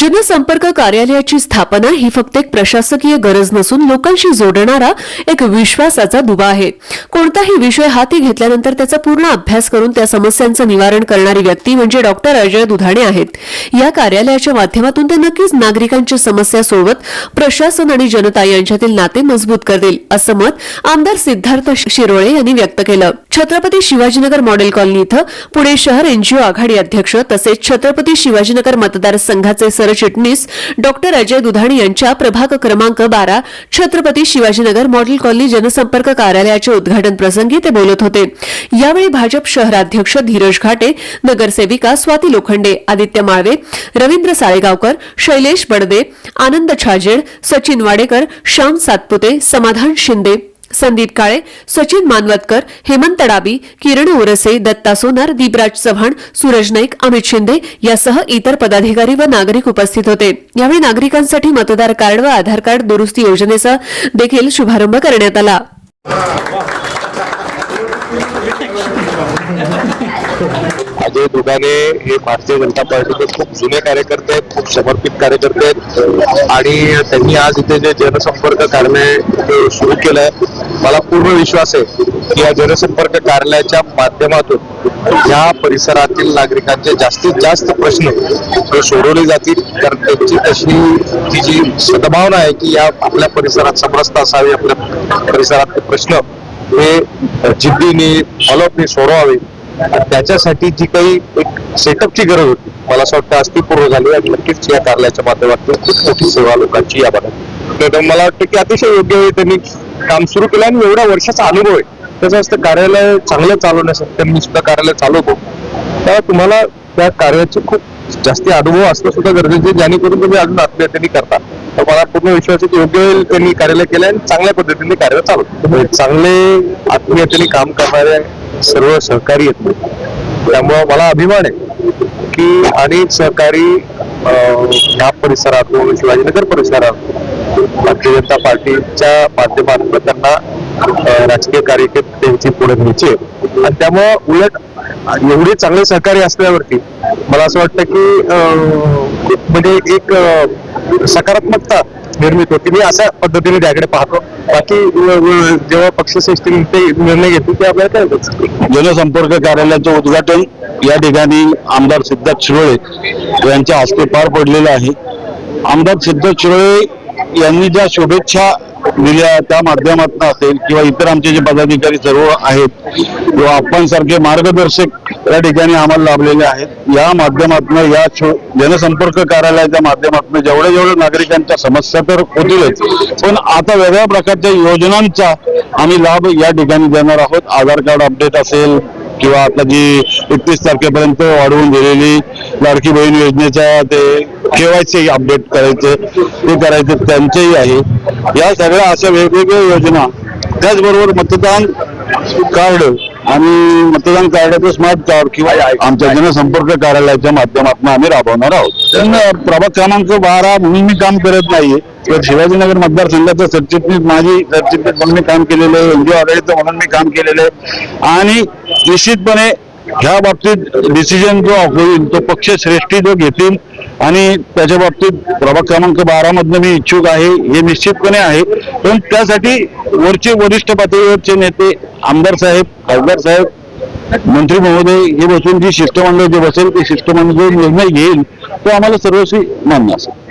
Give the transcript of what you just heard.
जनसंपर्क कार्यालयाची स्थापना ही फक्त एक प्रशासकीय गरज नसून लोकांशी जोडणारा एक विश्वासाचा दुवा आहे। कोणताही विषय हाती घेतल्यानंतर त्याचा पूर्ण अभ्यास करून त्या समस्यांचं निवारण करणारी व्यक्ती म्हणजे डॉक्टर अजय दुधाणे आहेत। या कार्यालयाच्या माध्यमातून ते नक्कीच नागरिकांच्या समस्या सोडवत प्रशासन आणि जनता यांच्यातील नाते मजबूत करतील असं मत आमदार सिद्धार्थ शिरोळे यांनी व्यक्त केलं। छत्रपती शिवाजीनगर मॉडेल कॉलनी इथं पुणे शहर एनजीओ आघाडी अध्यक्ष तसेच छत्रपती शिवाजीनगर मतदारसंघाचे सरचिटणीस डॉक्टर अजय दुधाणे यांच्या प्रभाग क्रमांक 12 छत्रपती शिवाजीनगर मॉडेल कॉलनी जनसंपर्क कार्यालयाच्या उद्घाटन प्रसंगी ते बोलत होते। यावेळी भाजप शहराध्यक्ष धीरज घाटे, नगरसेविका स्वाती लोखंडे, आदित्य माळवे, रवींद्र साळेगावकर, शैलेश बडदे, आनंद छाजेड, सचिन वाडेकर, श्याम सातपुते, समाधान शिंदे, संदीप काळे, सचिन मानवतकर, हेमंत डाबी, किरण ओरसे, दत्ता सोनार, दीपराज चव्हाण, सूरज नाईक, अमित शिंदे यासह इतर पदाधिकारी व नागरिक उपस्थित होते। यावेळी नागरिकांसाठी मतदार कार्ड व आधार कार्ड दुरुस्ती योजनेचा देखील शुभारंभ करण्यात आला। अजय दुधाणे हे भारतीय जनता पार्टीचे खूप जुने कार्यकर्ते आहेत, खूप समर्पित कार्यकर्ते आहेत आणि त्यांनी आज इथे जे जनसंपर्क कार्यालय सुरू केलंय, मला पूर्ण विश्वास आहे की या जनसंपर्क कार्यालयाच्या माध्यमातून या परिसरातील नागरिकांचे जास्तीत जास्त प्रश्न हे सोडवले जातील। कारण त्यांची तशी जी सद्भावना आहे की या आपल्या परिसरात समरसता असावी, आपल्या परिसरातले प्रश्न हे जिद्दीने फॉलोअपने सोडवावे, त्याच्यासाठी जी काही एक सेटअपची गरज होती मला असं वाटतं आज ती पूर्ण झाली आणि नक्कीच या कार्यालयाच्या माध्यमातून खूप मोठी सेवा लोकांची या भागात। मला वाटतं की अतिशय योग्य वेळी त्यांनी काम सुरू केलं आणि एवढ्या वर्षाचा अनुभव आहे त्याचं असतं कार्यालय चांगलं चालवण्यासाठी त्यांनी सुद्धा कार्यालय चालवतो, तेव्हा तुम्हाला त्या कार्याचे खूप जास्ती अनुभव असणं सुद्धा गरजेचे, जेणेकरून तुम्ही अजून आत्मीयतेने करता। तर मला पूर्ण विश्वास आहे की योग्य वेळी त्यांनी कार्यालय केलं आणि चांगल्या पद्धतीने कार्य चालवतो। चांगले आत्मीयतेने काम करणारे सर्व सहकारी आहेत, त्यामुळे मला अभिमान आहे की अनेक सहकारी या परिसरात शिवाजीनगर परिसरात भारतीय जनता पार्टीच्या माध्यमातून त्यांना राजकीय कार्यकर्त्यांची पुढे न्यायची आहे आणि त्यामुळे उलट एवढे चांगले सहकारी असल्यावरती मला असं वाटतं की म्हणजे एक सकारात्मकता निर्मित होती। मी अशा पद्धतीने त्याकडे पाहतो। बाकी जेव्हा पक्षश्रेष्ठी ते निर्णय घेतील ते आपल्याला काय जनसंपर्क कार्यालयाचं उद्घाटन या ठिकाणी आमदार सिद्धार्थ शिरोळे यांच्या हस्ते पार पडलेलं आहे। आमदार सिद्धार्थ शिरोळे यांनी ज्या शुभेच्छा दिल्या त्या माध्यमातून असेल किंवा इतर आमचे जे पदाधिकारी सर्व आहेत किंवा आपण सारखे मार्गदर्शक या ठिकाणी आम्हाला लाभलेले आहेत, या माध्यमातून या जनसंपर्क कार्यालयाच्या माध्यमातून जेवढ्या नागरिकांच्या समस्या तर होतीलच, पण आता वेगळ्या प्रकारच्या योजनांचा आम्ही लाभ या ठिकाणी देणार आहोत। आधार कार्ड अपडेट असेल किंवा आता जी 31 तारखेपर्यंत वाढवून दिलेली लाडकी बहीण योजनेचा ते KYC अपडेट करायचे ते करायचे त्यांचेही आहे। या सगळ्या अशा वेगवेगळ्या योजना, त्याचबरोबर मतदान कार्ड आणि मतदान कार्डाचं स्मार्ट कार्ड किंवा आमच्या जनसंपर्क कार्यालयाच्या माध्यमातून आम्ही राबवणार आहोत। प्रभाग क्रमांक 12 म्हणून मी काम करत नाहीये, शिवाजीनगर मतदारसंघाचं सरचिटणीस माझी सरचिटणीस म्हणून मी काम केलेलं आहे, एनजीओ आघाडीचं म्हणून मी काम केलेलं आहे आणि निश्चितपणे ह्या बाबतीत डिसिजन जो होईल तो पक्षश्रेष्ठी जो घेतील आणि त्याच्या बाबतीत प्रभाग क्रमांक 12 मधनं मी इच्छुक आहे हे निश्चितपणे आहे। पण त्यासाठी वरचे वरिष्ठ पातळीवरचे नेते, आमदार साहेब, खासदार साहेब, मंत्री महोदय हे बसून जी शिष्टमंडळ जे बसेल ते शिष्टमंडळ निर्णय घेईल तो आम्हाला सर्वस्वी मान्य असेल।